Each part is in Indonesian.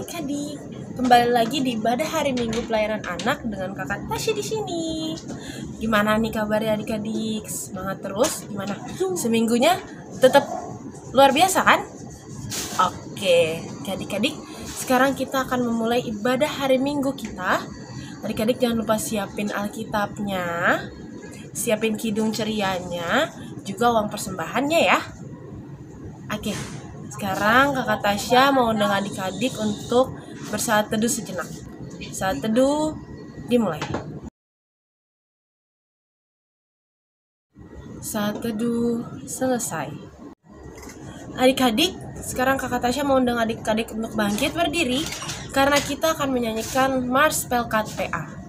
adik-adik, kembali lagi di ibadah hari Minggu pelayanan anak dengan kakak Tasya di sini. Gimana nih kabarnya adik-adik? Semangat terus? Gimana? Seminggunya tetap luar biasa kan? Oke, adik-adik, sekarang kita akan memulai ibadah hari Minggu kita. Adik-adik jangan lupa siapin Alkitabnya, siapin kidung cerianya, juga uang persembahannya ya. Oke, sekarang kakak Tasya mau undang adik-adik untuk bersaat teduh sejenak. Saat teduh dimulai. Saat teduh selesai. Adik-adik, sekarang kakak Tasya mau undang adik-adik untuk bangkit berdiri karena kita akan menyanyikan Mars Pelkat PA.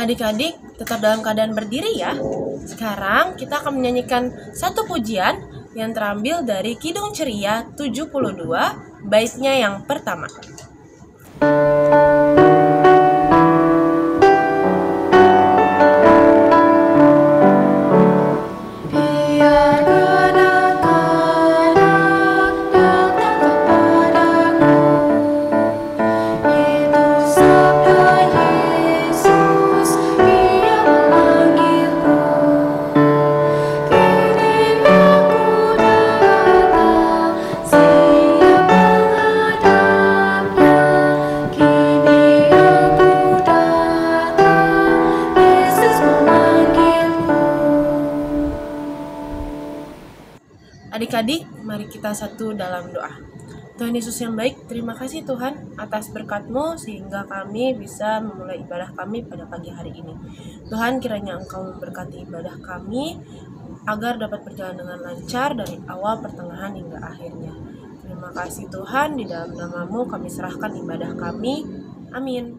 Adik-adik tetap dalam keadaan berdiri ya. Sekarang kita akan menyanyikan satu pujian yang terambil dari Kidung Ceria 72, baitnya yang pertama. Adik-adik, mari kita satu dalam doa. Tuhan Yesus yang baik, terima kasih Tuhan atas berkat-Mu sehingga kami bisa memulai ibadah kami pada pagi hari ini. Tuhan, kiranya Engkau memberkati ibadah kami agar dapat berjalan dengan lancar dari awal, pertengahan, hingga akhirnya. Terima kasih Tuhan, di dalam nama-Mu kami serahkan ibadah kami. Amin.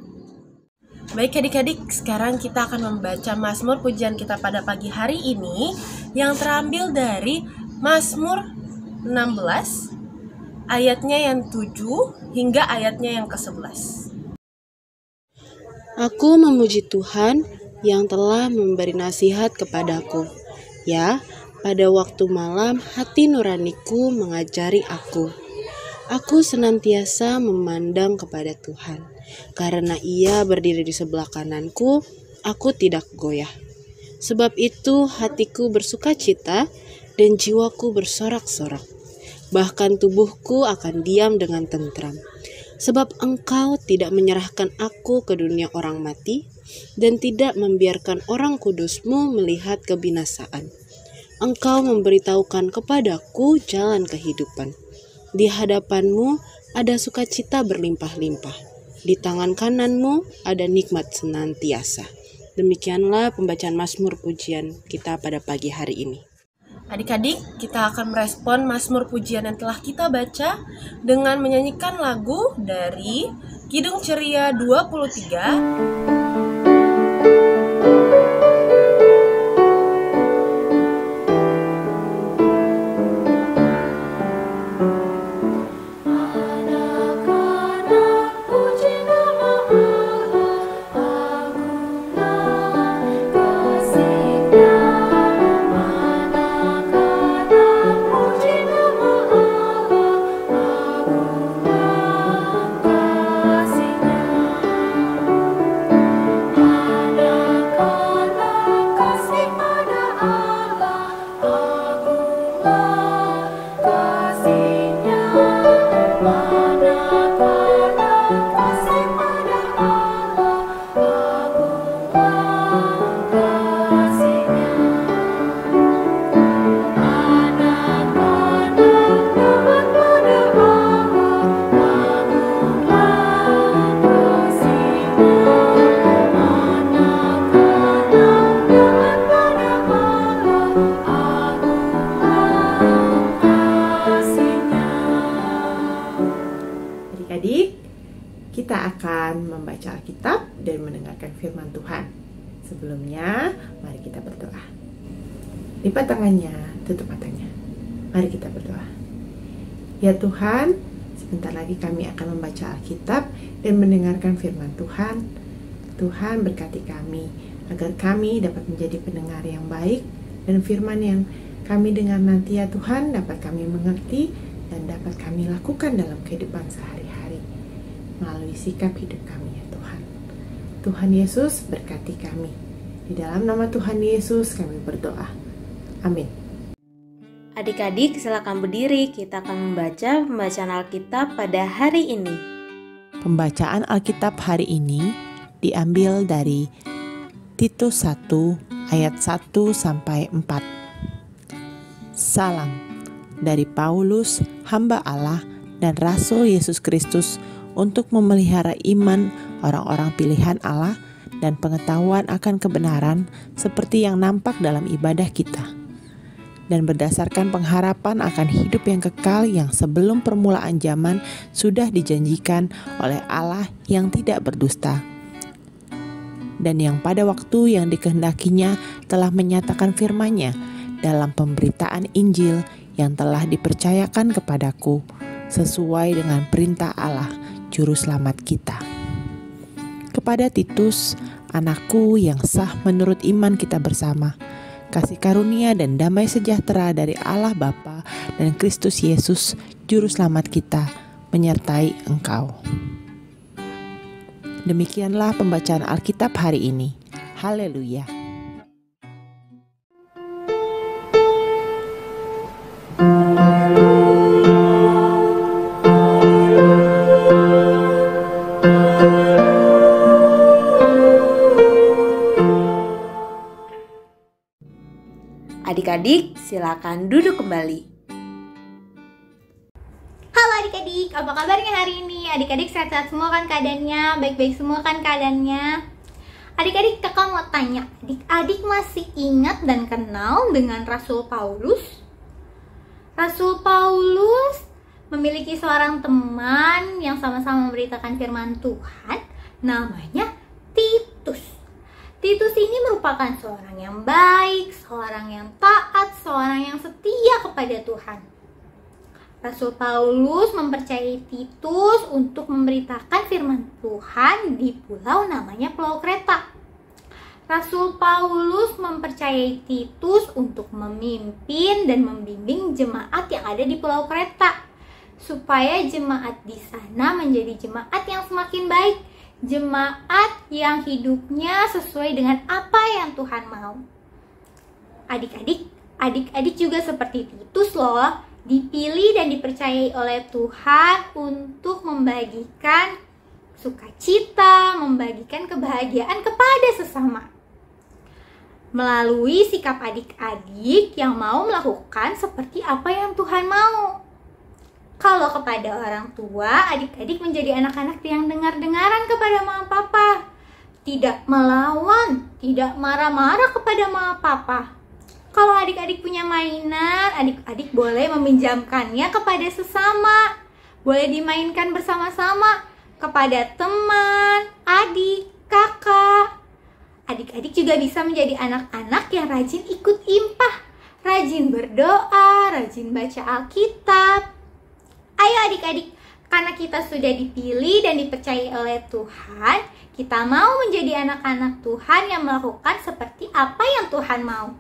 Baik adik-adik, sekarang kita akan membaca Mazmur pujian kita pada pagi hari ini yang terambil dari Mazmur 16 ayatnya yang 7 hingga ayatnya yang ke-11. Aku memuji Tuhan yang telah memberi nasihat kepadaku. Ya, pada waktu malam hati nuraniku mengajari aku. Aku senantiasa memandang kepada Tuhan. Karena Ia berdiri di sebelah kananku, aku tidak goyah. Sebab itu hatiku bersukacita dan jiwaku bersorak-sorak. Bahkan tubuhku akan diam dengan tentram. Sebab Engkau tidak menyerahkan aku ke dunia orang mati, dan tidak membiarkan orang kudus-Mu melihat kebinasaan. Engkau memberitahukan kepadaku jalan kehidupan. Di hadapan-Mu ada sukacita berlimpah-limpah. Di tangan kananmu ada nikmat senantiasa. Demikianlah pembacaan Mazmur pujian kita pada pagi hari ini. Adik-adik, kita akan merespon Mazmur pujian yang telah kita baca dengan menyanyikan lagu dari Kidung Ceria 23. Kita akan membaca Alkitab dan mendengarkan firman Tuhan. Sebelumnya, mari kita berdoa. Lipat tangannya, tutup matanya. Mari kita berdoa. Ya Tuhan, sebentar lagi kami akan membaca Alkitab dan mendengarkan firman Tuhan. Tuhan berkati kami, agar kami dapat menjadi pendengar yang baik, dan firman yang kami dengar nanti ya Tuhan dapat kami mengerti dan dapat kami lakukan dalam kehidupan sehari-hari melalui sikap hidup kami ya Tuhan. Tuhan Yesus berkati kami. Di dalam nama Tuhan Yesus kami berdoa. Amin. Adik-adik silakan berdiri, kita akan membaca pembacaan Alkitab pada hari ini. Pembacaan Alkitab hari ini diambil dari Titus 1 ayat 1 sampai 4. Salam dari Paulus, hamba Allah dan Rasul Yesus Kristus, untuk memelihara iman orang-orang pilihan Allah dan pengetahuan akan kebenaran seperti yang nampak dalam ibadah kita, dan berdasarkan pengharapan akan hidup yang kekal yang sebelum permulaan zaman sudah dijanjikan oleh Allah yang tidak berdusta, dan yang pada waktu yang dikehendakinya telah menyatakan firman-Nya dalam pemberitaan Injil yang telah dipercayakan kepadaku sesuai dengan perintah Allah Juru Selamat kita. Kepada Titus, anakku yang sah menurut iman kita bersama, kasih karunia dan damai sejahtera dari Allah Bapa dan Kristus Yesus Juru Selamat kita menyertai engkau. Demikianlah pembacaan Alkitab hari ini. Haleluya. Adik-adik silakan duduk kembali. Halo adik-adik, apa kabarnya hari ini? Adik-adik sehat-sehat semua kan keadaannya? Baik-baik semua kan keadaannya? Adik-adik, kakak mau tanya, adik-adik masih ingat dan kenal dengan Rasul Paulus? Rasul Paulus memiliki seorang teman yang sama-sama memberitakan firman Tuhan, namanya Titus. Titus ini merupakan seorang yang baik, seorang yang taat, seorang yang setia kepada Tuhan. Rasul Paulus mempercayai Titus untuk memberitakan firman Tuhan di pulau namanya Pulau Kreta. Rasul Paulus mempercayai Titus untuk memimpin dan membimbing jemaat yang ada di Pulau Kreta, supaya jemaat di sana menjadi jemaat yang semakin baik, jemaat yang hidupnya sesuai dengan apa yang Tuhan mau. Adik-adik juga seperti Titus loh, dipilih dan dipercayai oleh Tuhan untuk membagikan sukacita, membagikan kebahagiaan kepada sesama. Melalui sikap adik-adik yang mau melakukan seperti apa yang Tuhan mau. Kalau kalau kepada orang tua, adik-adik menjadi anak-anak yang dengar-dengaran kepada mama papa, tidak melawan, tidak marah-marah kepada mama papa. Kalau adik-adik punya mainan, adik-adik boleh meminjamkannya kepada sesama. Boleh dimainkan bersama-sama kepada teman, adik, kakak. Adik-adik juga bisa menjadi anak-anak yang rajin ikut impah, rajin berdoa, rajin baca Alkitab. Ayo adik-adik, karena kita sudah dipilih dan dipercayai oleh Tuhan, kita mau menjadi anak-anak Tuhan yang melakukan seperti apa yang Tuhan mau.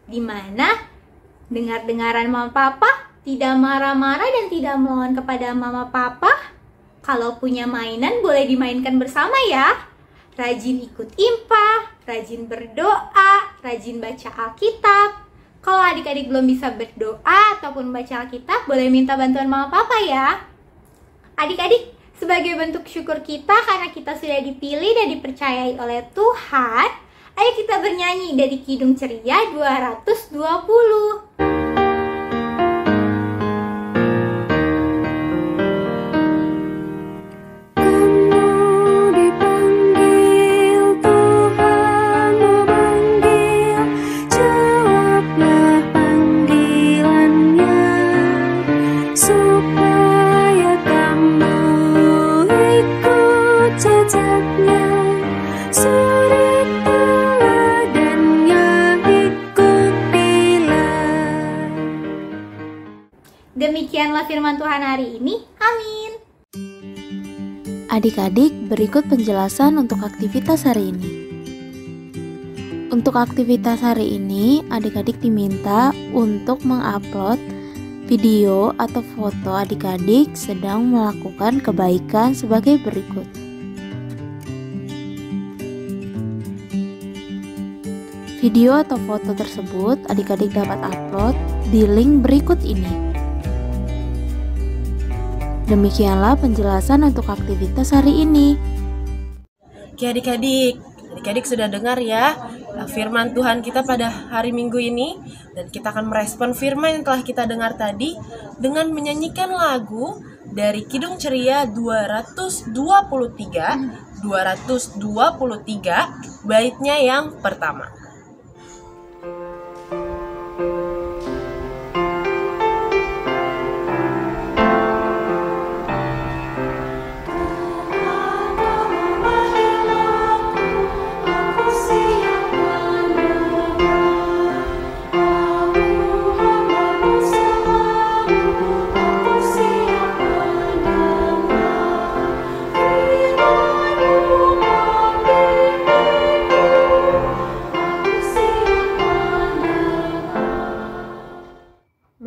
Dimana dengar-dengaran mama papa, tidak marah-marah dan tidak melawan kepada mama papa. Kalau punya mainan boleh dimainkan bersama ya. Rajin ikut impah, rajin berdoa, rajin baca Alkitab. Kalau adik-adik belum bisa berdoa ataupun baca Alkitab, boleh minta bantuan mama papa ya. Adik-adik, sebagai bentuk syukur kita karena kita sudah dipilih dan dipercayai oleh Tuhan, ayo kita bernyanyi dari Kidung Ceria 220. Demikianlah firman Tuhan hari ini. Amin. Adik-adik, berikut penjelasan untuk aktivitas hari ini. Untuk aktivitas hari ini, adik-adik diminta untuk mengupload video atau foto adik-adik sedang melakukan kebaikan sebagai berikut. Video atau foto tersebut adik-adik dapat upload di link berikut ini. Demikianlah penjelasan untuk aktivitas hari ini. Oke adik-adik sudah dengar ya firman Tuhan kita pada hari Minggu ini. Dan kita akan merespon firman yang telah kita dengar tadi dengan menyanyikan lagu dari Kidung Ceria 223 baitnya yang pertama.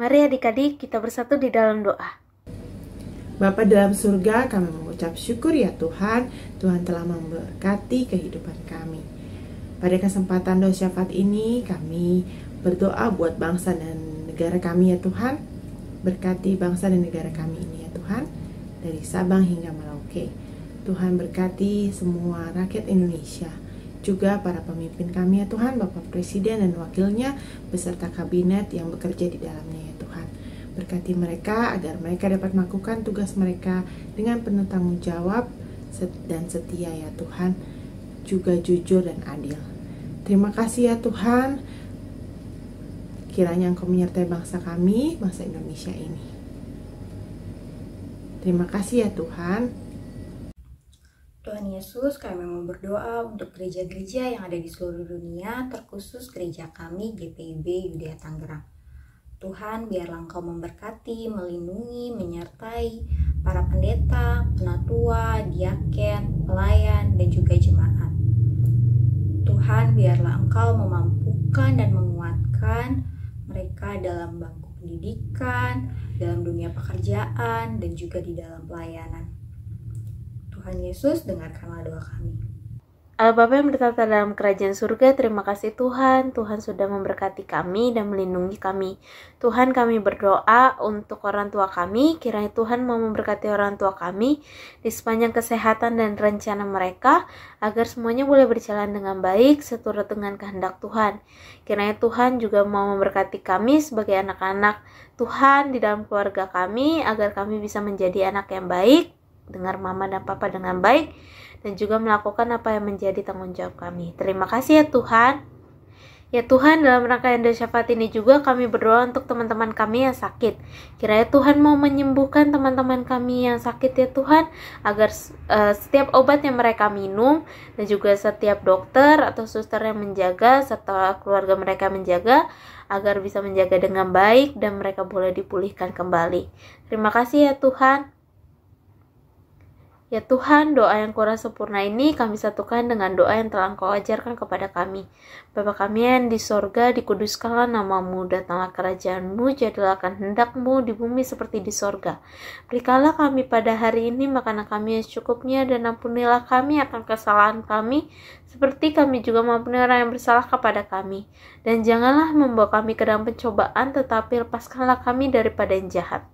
Mari adik-adik kita bersatu di dalam doa. Bapa dalam surga, kami mengucap syukur ya Tuhan. Tuhan telah memberkati kehidupan kami. Pada kesempatan doa syafaat ini, kami berdoa buat bangsa dan negara kami ya Tuhan. Berkati bangsa dan negara kami ini ya Tuhan, dari Sabang hingga Merauke. Tuhan berkati semua rakyat Indonesia, juga para pemimpin kami ya Tuhan, Bapak Presiden dan wakilnya, beserta kabinet yang bekerja di dalamnya ya Tuhan. Berkati mereka agar mereka dapat melakukan tugas mereka dengan penuh tanggung jawab dan setia ya Tuhan, juga jujur dan adil. Terima kasih ya Tuhan, kiranya Engkau menyertai bangsa kami, bangsa Indonesia ini. Terima kasih ya Tuhan. Tuhan Yesus, kami mau berdoa untuk gereja-gereja yang ada di seluruh dunia, terkhusus gereja kami GPIB Yudea Tangerang. Tuhan, biarlah Engkau memberkati, melindungi, menyertai para pendeta, penatua, diaken, pelayan, dan juga jemaat. Tuhan, biarlah Engkau memampukan dan menguatkan mereka dalam bangku pendidikan, dalam dunia pekerjaan, dan juga di dalam pelayanan. Tuhan Yesus, dengarkanlah doa kami. Bapa yang bertata dalam kerajaan surga, terima kasih Tuhan. Tuhan sudah memberkati kami dan melindungi kami. Tuhan, kami berdoa untuk orang tua kami. Kiranya Tuhan mau memberkati orang tua kami di sepanjang kesehatan dan rencana mereka, agar semuanya boleh berjalan dengan baik seturut dengan kehendak Tuhan. Kiranya Tuhan juga mau memberkati kami sebagai anak-anak Tuhan di dalam keluarga kami, agar kami bisa menjadi anak yang baik, dengar mama dan papa dengan baik, dan juga melakukan apa yang menjadi tanggung jawab kami. Terima kasih ya Tuhan. Ya Tuhan, dalam rangkaian doa syafaat ini juga kami berdoa untuk teman-teman kami yang sakit. Kiranya Tuhan mau menyembuhkan teman-teman kami yang sakit ya Tuhan, agar setiap obat yang mereka minum dan juga setiap dokter atau suster yang menjaga serta keluarga mereka menjaga, agar bisa menjaga dengan baik dan mereka boleh dipulihkan kembali. Terima kasih ya Tuhan. Ya Tuhan, doa yang kurang sempurna ini kami satukan dengan doa yang telah Engkau ajarkan kepada kami. Bapa kami yang di sorga, dikuduskanlah namamu, datanglah kerajaan-Mu, jadilah kehendak-Mu di bumi seperti di sorga. Berikanlah kami pada hari ini makanan kami yang secukupnya, dan ampunilah kami akan kesalahan kami, seperti kami juga mengampuni orang yang bersalah kepada kami. Dan janganlah membawa kami ke dalam pencobaan, tetapi lepaskanlah kami daripada yang jahat.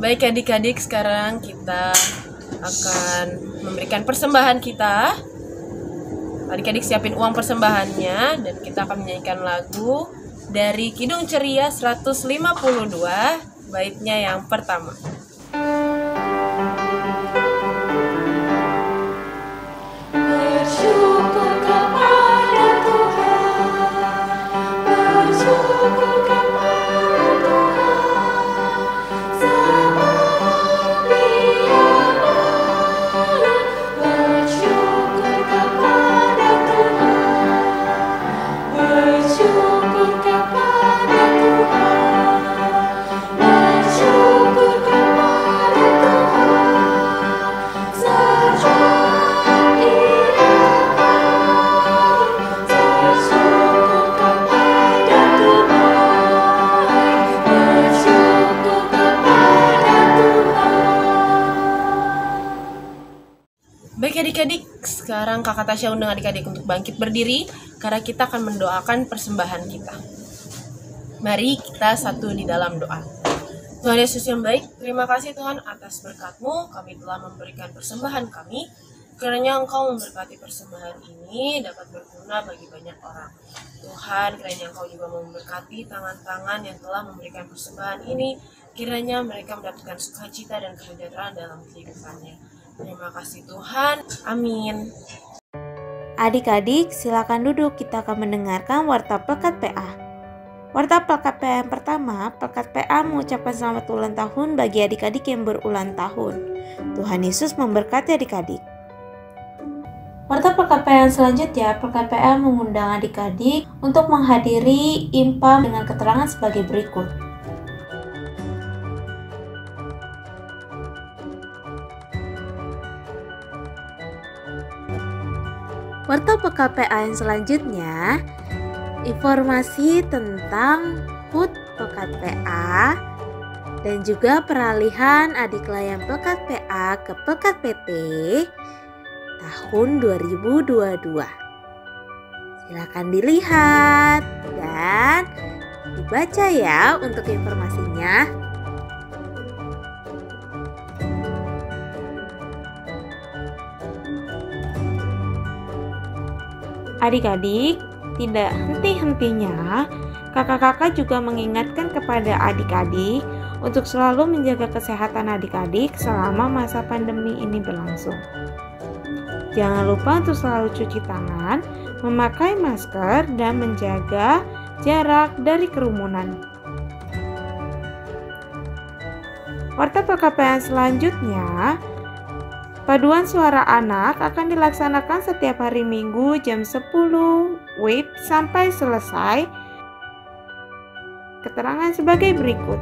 Baik adik-adik, sekarang kita akan memberikan persembahan kita. Adik-adik siapin uang persembahannya, dan kita akan menyanyikan lagu dari Kidung Ceria 152, baitnya yang pertama. Bersyukur kepada Tuhan, bersyukur kepada Adik-adik, sekarang Kakak Tasya undang adik-adik untuk bangkit berdiri, karena kita akan mendoakan persembahan kita. Mari kita satu di dalam doa. Tuhan Yesus yang baik, terima kasih Tuhan atas berkat-Mu, kami telah memberikan persembahan kami. Kiranya Engkau memberkati persembahan ini dapat berguna bagi banyak orang. Tuhan, kiranya Engkau juga memberkati tangan-tangan yang telah memberikan persembahan ini. Kiranya mereka mendapatkan sukacita dan kesejahteraan dalam kehidupannya. Terima kasih Tuhan. Amin. Adik-adik, silakan duduk. Kita akan mendengarkan warta Pekat PA. Warta Pekat PA yang pertama, Pekat PA mengucapkan selamat ulang tahun bagi adik-adik yang berulang tahun. Tuhan Yesus memberkati adik-adik. Warta Pekat PA yang selanjutnya, Pekat PA mengundang adik-adik untuk menghadiri IMPA dengan keterangan sebagai berikut. Warta PKPA yang selanjutnya, informasi tentang HUT Pekat PA dan juga peralihan adik layan Pekat PA ke Pekat PT tahun 2022. Silakan dilihat dan dibaca ya untuk informasinya. Adik-adik, tidak henti-hentinya, kakak-kakak juga mengingatkan kepada adik-adik untuk selalu menjaga kesehatan adik-adik selama masa pandemi ini berlangsung. Jangan lupa untuk selalu cuci tangan, memakai masker, dan menjaga jarak dari kerumunan. Warta PKPN selanjutnya, Paduan suara anak akan dilaksanakan setiap hari Minggu jam 10 WIB sampai selesai. Keterangan sebagai berikut.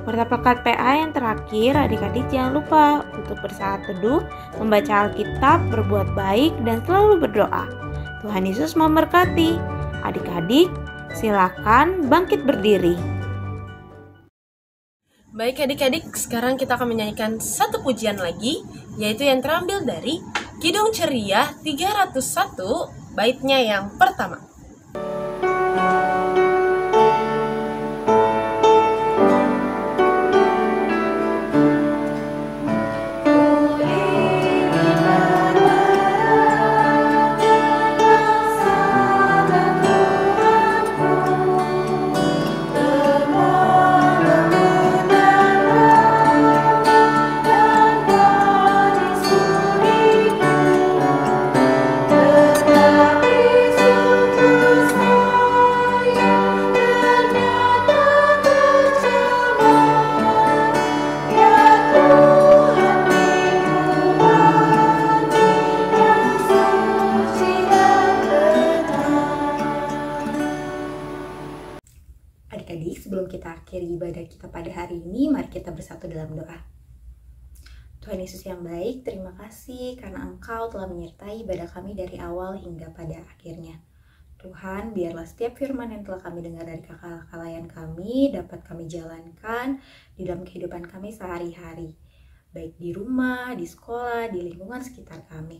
Warta pekat PA yang terakhir, adik-adik jangan lupa untuk bersaat teduh, membaca Alkitab, berbuat baik, dan selalu berdoa. Tuhan Yesus memberkati. Adik-adik, silakan bangkit berdiri. Baik adik-adik, sekarang kita akan menyanyikan satu pujian lagi, yaitu yang terambil dari Kidung Ceria 301, baitnya yang pertama. Adik-adik, sebelum kita akhiri ibadah kita pada hari ini, mari kita bersatu dalam doa. Tuhan Yesus yang baik, terima kasih karena Engkau telah menyertai ibadah kami dari awal hingga pada akhirnya. Tuhan, biarlah setiap firman yang telah kami dengar dari kakak-kakalayan kami dapat kami jalankan di dalam kehidupan kami sehari-hari, baik di rumah, di sekolah, di lingkungan sekitar kami.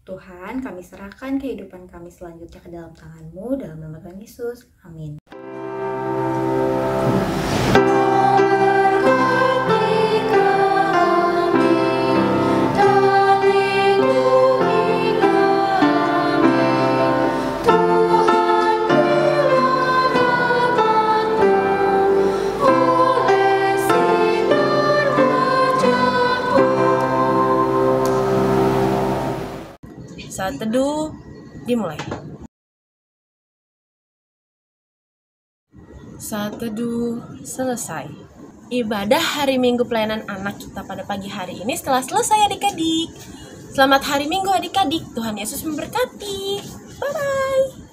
Tuhan, kami serahkan kehidupan kami selanjutnya ke dalam tangan-Mu, dalam nama Tuhan Yesus. Amin. Saat teduh dimulai. Saat teduh selesai. Ibadah hari Minggu pelayanan anak kita pada pagi hari ini telah selesai adik-adik. Selamat hari Minggu adik-adik. Tuhan Yesus memberkati. Bye-bye.